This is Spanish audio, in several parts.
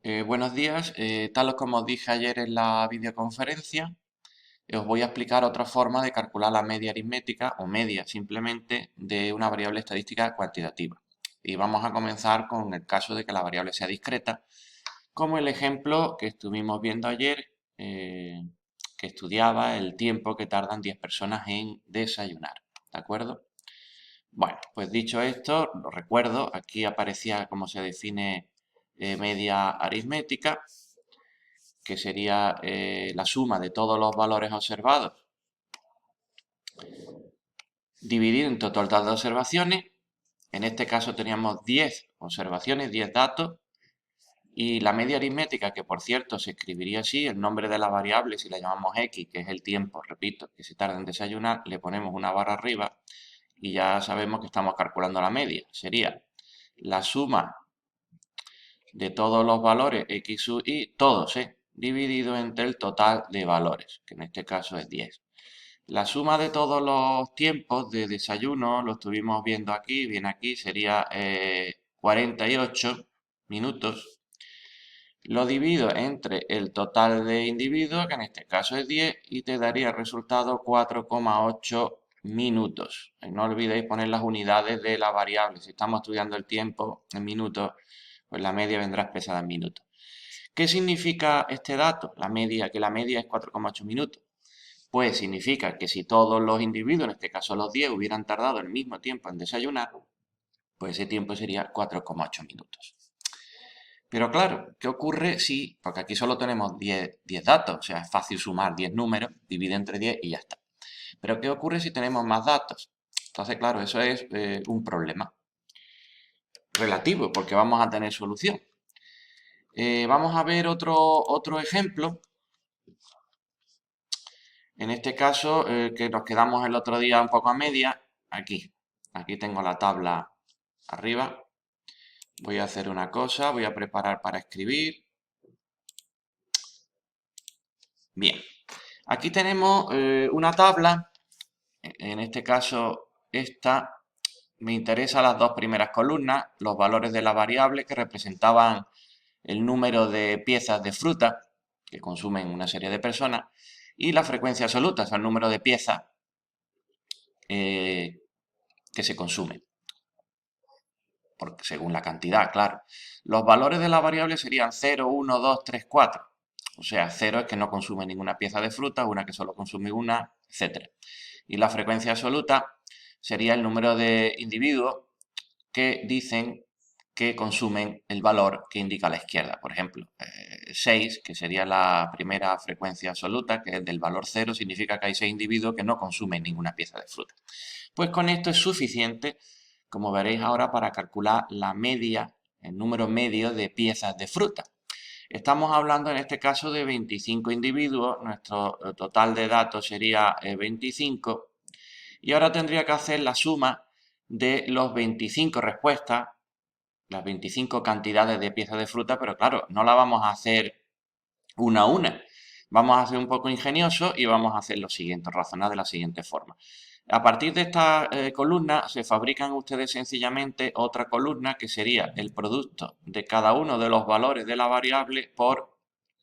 Buenos días, tal como os dije ayer en la videoconferencia, os voy a explicar otra forma de calcular la media aritmética o media simplemente de una variable estadística cuantitativa. Y vamos a comenzar con el caso de que la variable sea discreta, como el ejemplo que estuvimos viendo ayer, que estudiaba el tiempo que tardan 10 personas en desayunar. ¿De acuerdo? Bueno, pues dicho esto, lo recuerdo, aquí aparecía cómo se define media aritmética, que sería la suma de todos los valores observados dividido entre el total de observaciones. En este caso teníamos 10 observaciones, 10 datos, y la media aritmética, que por cierto se escribiría así, el nombre de la variable, si la llamamos x, que es el tiempo, repito, que se tarda en desayunar, le ponemos una barra arriba y ya sabemos que estamos calculando la media. Sería la suma de todos los valores x sub y, todos, dividido entre el total de valores, que en este caso es 10. La suma de todos los tiempos de desayuno, lo estuvimos viendo aquí, bien aquí, sería 48 minutos. Lo divido entre el total de individuos, que en este caso es 10, y te daría el resultado 4,8 minutos. Y no olvidéis poner las unidades de la variable. Si estamos estudiando el tiempo en minutos, pues la media vendrá expresada en minutos. ¿Qué significa este dato? Que la media es 4,8 minutos. Pues significa que si todos los individuos, en este caso los 10, hubieran tardado el mismo tiempo en desayunar, pues ese tiempo sería 4,8 minutos. Pero claro, ¿qué ocurre si, porque aquí solo tenemos 10 datos, o sea, es fácil sumar 10 números, divide entre 10 y ya está. Pero ¿qué ocurre si tenemos más datos? Entonces, claro, eso es un problema relativo, porque vamos a tener solución. Vamos a ver otro ejemplo. En este caso, que nos quedamos el otro día un poco a media, aquí tengo la tabla arriba. Voy a hacer una cosa, voy a preparar para escribir. Bien, aquí tenemos una tabla, en este caso esta, me interesan las dos primeras columnas, los valores de la variable que representaban el número de piezas de fruta que consumen una serie de personas y la frecuencia absoluta, o sea, el número de piezas que se consumen, porque según la cantidad, claro. Los valores de la variable serían 0, 1, 2, 3, 4. O sea, 0 es que no consume ninguna pieza de fruta, una que solo consume una, etc. Y la frecuencia absoluta sería el número de individuos que dicen que consumen el valor que indica a la izquierda. Por ejemplo, 6, que sería la primera frecuencia absoluta, que es del valor 0, significa que hay 6 individuos que no consumen ninguna pieza de fruta. Pues con esto es suficiente, como veréis ahora, para calcular la media, el número medio de piezas de fruta. Estamos hablando en este caso de 25 individuos, nuestro total de datos sería 25, y ahora tendría que hacer la suma de los 25 respuestas, las 25 cantidades de piezas de fruta, pero claro, no la vamos a hacer una a una. Vamos a ser un poco ingeniosos y vamos a hacer lo siguiente, razonar de la siguiente forma. A partir de esta columna se fabrican ustedes sencillamente otra columna que sería el producto de cada uno de los valores de la variable por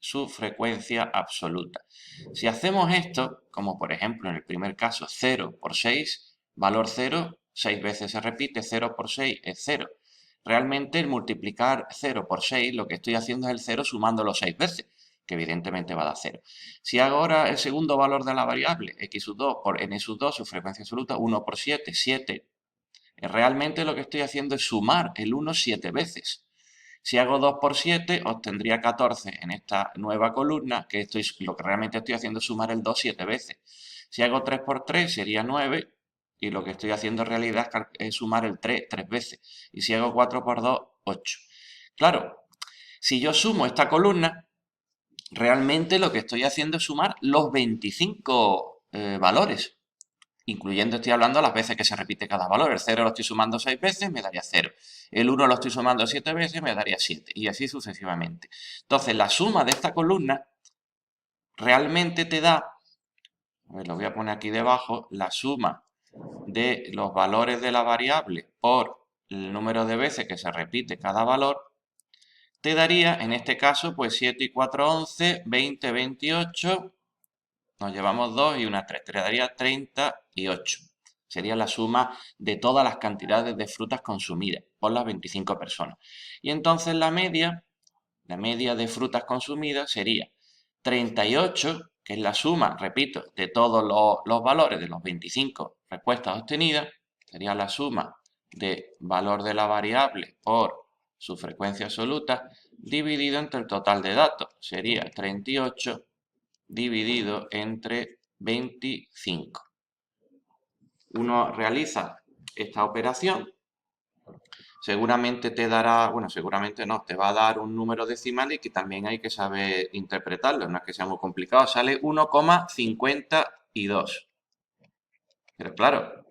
su frecuencia absoluta. Si hacemos esto, como por ejemplo en el primer caso 0 por 6, valor 0, 6 veces se repite, 0 por 6 es 0. Realmente el multiplicar 0 por 6, lo que estoy haciendo es el 0 sumándolo 6 veces, que evidentemente va a dar 0. Si hago ahora el segundo valor de la variable, x sub 2 por n sub 2, su frecuencia absoluta, 1 por 7, 7. Realmente lo que estoy haciendo es sumar el 1 7 veces. Si hago 2 por 7, obtendría 14 en esta nueva columna, que lo que realmente estoy haciendo es sumar el 2 7 veces. Si hago 3 por 3 sería 9, y lo que estoy haciendo en realidad es sumar el 3 3 veces. Y si hago 4 por 2, 8. Claro, si yo sumo esta columna, realmente lo que estoy haciendo es sumar los 25 valores, incluyendo, estoy hablando las veces que se repite cada valor. El 0 lo estoy sumando 6 veces, me daría 0. El 1 lo estoy sumando 7 veces, me daría 7. Y así sucesivamente. Entonces, la suma de esta columna realmente te da, a ver, lo voy a poner aquí debajo, la suma de los valores de la variable por el número de veces que se repite cada valor, te daría, en este caso, pues 7 y 4, 11, 20, 28, nos llevamos 2 y una 3, te daría 38. Sería la suma de todas las cantidades de frutas consumidas por las 25 personas. Y entonces la media de frutas consumidas sería 38, que es la suma, repito, de todos los valores de los 25 respuestas obtenidas, sería la suma de valor de la variable por su frecuencia absoluta, dividido entre el total de datos. Sería 38 dividido entre 25. Uno realiza esta operación, seguramente te dará, bueno, seguramente no, te va a dar un número decimal y que también hay que saber interpretarlo, no es que sea muy complicado, sale 1,52. Pero claro,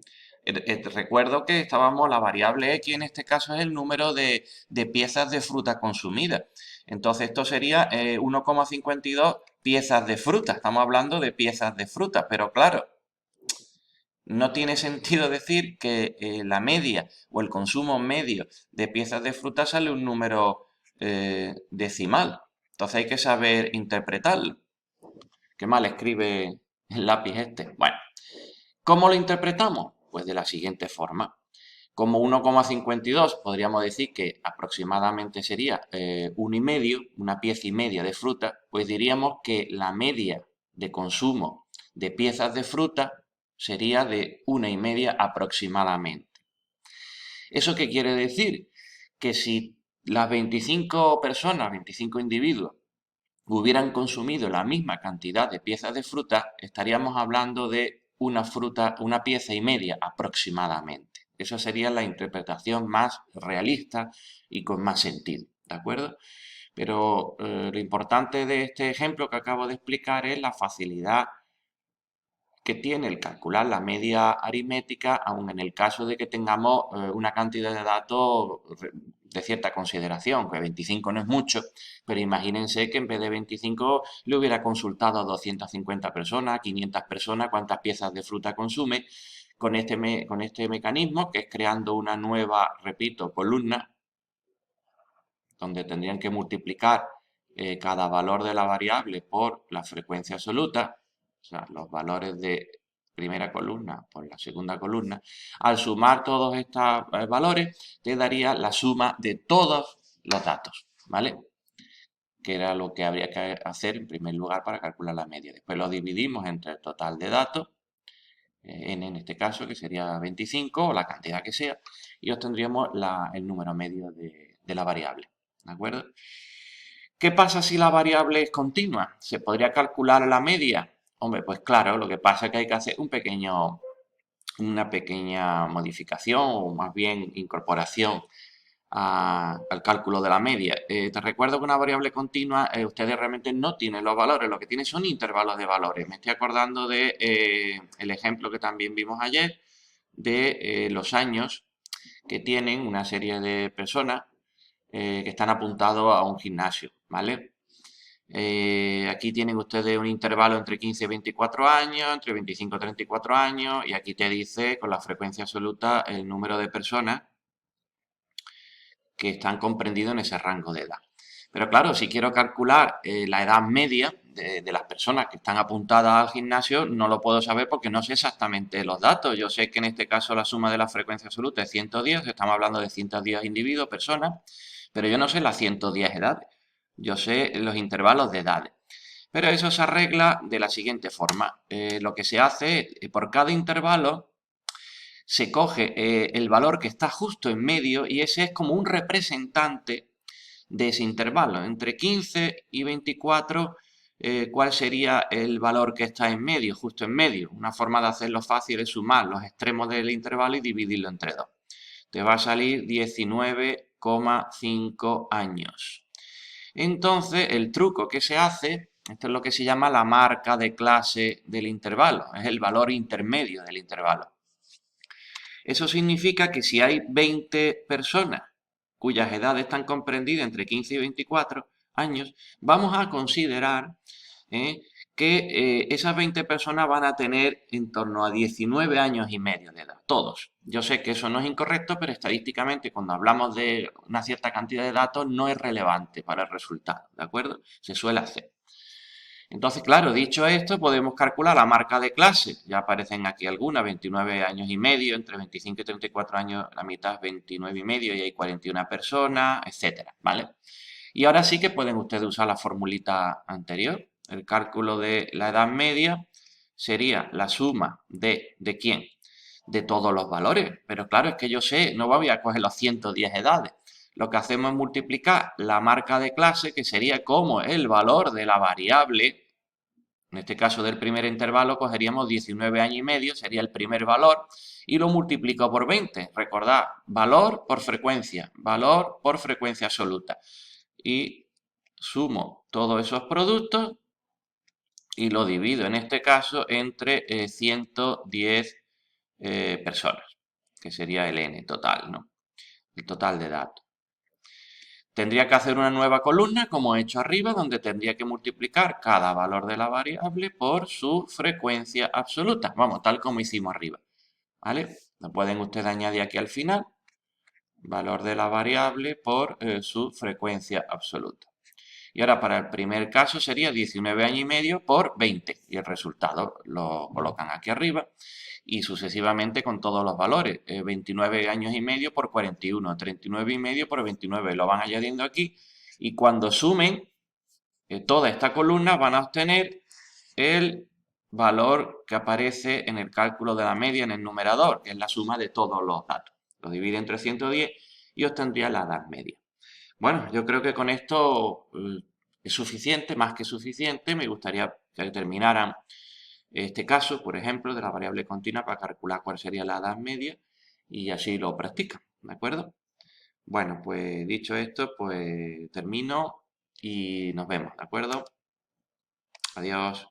recuerdo que la variable x en este caso es el número de piezas de fruta consumida. Entonces esto sería 1,52 piezas de fruta. Estamos hablando de piezas de fruta, pero claro, no tiene sentido decir que la media o el consumo medio de piezas de fruta sale un número decimal. Entonces hay que saber interpretarlo. Qué mal escribe el lápiz este. Bueno, ¿cómo lo interpretamos? Pues de la siguiente forma. Como 1,52 podríamos decir que aproximadamente sería 1,5, una pieza y media de fruta, pues diríamos que la media de consumo de piezas de fruta sería de 1,5 aproximadamente. ¿Eso qué quiere decir? Que si las 25 personas, 25 individuos, hubieran consumido la misma cantidad de piezas de fruta, estaríamos hablando de una pieza y media aproximadamente. Esa sería la interpretación más realista y con más sentido, ¿de acuerdo? Pero lo importante de este ejemplo que acabo de explicar es la facilidad que tiene el calcular la media aritmética, aun en el caso de que tengamos una cantidad de datos de cierta consideración, que 25 no es mucho, pero imagínense que en vez de 25 le hubiera consultado a 250 personas, 500 personas, cuántas piezas de fruta consume, con este mecanismo, que es creando una nueva, repito, columna, donde tendrían que multiplicar cada valor de la variable por la frecuencia absoluta, o sea, los valores de primera columna por la segunda columna. Al sumar todos estos valores, te daría la suma de todos los datos, ¿vale? Que era lo que habría que hacer en primer lugar para calcular la media. Después lo dividimos entre el total de datos, n en este caso, que sería 25, o la cantidad que sea, y obtendríamos el número medio de la variable, ¿de acuerdo? ¿Qué pasa si la variable es continua? ¿Se podría calcular la media? Hombre, pues claro, lo que pasa es que hay que hacer una pequeña modificación o más bien incorporación al cálculo de la media. Te recuerdo que una variable continua, ustedes realmente no tienen los valores, lo que tienen son intervalos de valores. Me estoy acordando de el ejemplo que también vimos ayer de los años que tienen una serie de personas que están apuntados a un gimnasio, ¿vale? Aquí tienen ustedes un intervalo entre 15 y 24 años, entre 25 y 34 años, y aquí te dice con la frecuencia absoluta el número de personas que están comprendidos en ese rango de edad. Pero claro, si quiero calcular la edad media de las personas que están apuntadas al gimnasio, no lo puedo saber porque no sé exactamente los datos. Yo sé que en este caso la suma de la frecuencia absoluta es 110, estamos hablando de 110 individuos, personas, pero yo no sé las 110 edades. Yo sé los intervalos de edades. Pero eso se arregla de la siguiente forma. Lo que se hace por cada intervalo se coge el valor que está justo en medio y ese es como un representante de ese intervalo. Entre 15 y 24, ¿cuál sería el valor que está en medio, justo en medio? Una forma de hacerlo fácil es sumar los extremos del intervalo y dividirlo entre 2. Te va a salir 19,5 años. Entonces, el truco que se hace, esto es lo que se llama la marca de clase del intervalo, es el valor intermedio del intervalo. Eso significa que si hay 20 personas cuyas edades están comprendidas entre 15 y 24 años, vamos a considerar que esas 20 personas van a tener en torno a 19 años y medio de edad, todos. Yo sé que eso no es incorrecto, pero estadísticamente cuando hablamos de una cierta cantidad de datos no es relevante para el resultado, ¿de acuerdo? Se suele hacer. Entonces, claro, dicho esto, podemos calcular la marca de clase. Ya aparecen aquí algunas, 29 años y medio, entre 25 y 34 años, la mitad es 29 y medio y hay 41 personas, etcétera, ¿vale? Y ahora sí que pueden ustedes usar la formulita anterior. El cálculo de la edad media sería la suma ¿de quién? De todos los valores. Pero claro, es que yo sé, no voy a coger los 110 edades. Lo que hacemos es multiplicar la marca de clase, que sería como el valor de la variable. En este caso del primer intervalo cogeríamos 19 años y medio, sería el primer valor, y lo multiplico por 20. Recordad, valor por frecuencia absoluta. Y sumo todos esos productos y lo divido en este caso entre 110 personas, que sería el n total, ¿no? El total de datos. Tendría que hacer una nueva columna, como he hecho arriba, donde tendría que multiplicar cada valor de la variable por su frecuencia absoluta. Vamos, tal como hicimos arriba. ¿Vale? Lo pueden ustedes añadir aquí al final. Valor de la variable por su frecuencia absoluta. Y ahora para el primer caso sería 19 años y medio por 20. Y el resultado lo colocan aquí arriba. Y sucesivamente con todos los valores. 29 años y medio por 41. 39 y medio por 29. Lo van añadiendo aquí. Y cuando sumen toda esta columna van a obtener el valor que aparece en el cálculo de la media en el numerador, que es la suma de todos los datos. Lo divide entre 110 y obtendría la edad media. Bueno, yo creo que con esto es suficiente, más que suficiente. Me gustaría que terminaran este caso, por ejemplo, de la variable continua para calcular cuál sería la edad media y así lo practican, ¿de acuerdo? Bueno, pues dicho esto, pues termino y nos vemos, ¿de acuerdo? Adiós.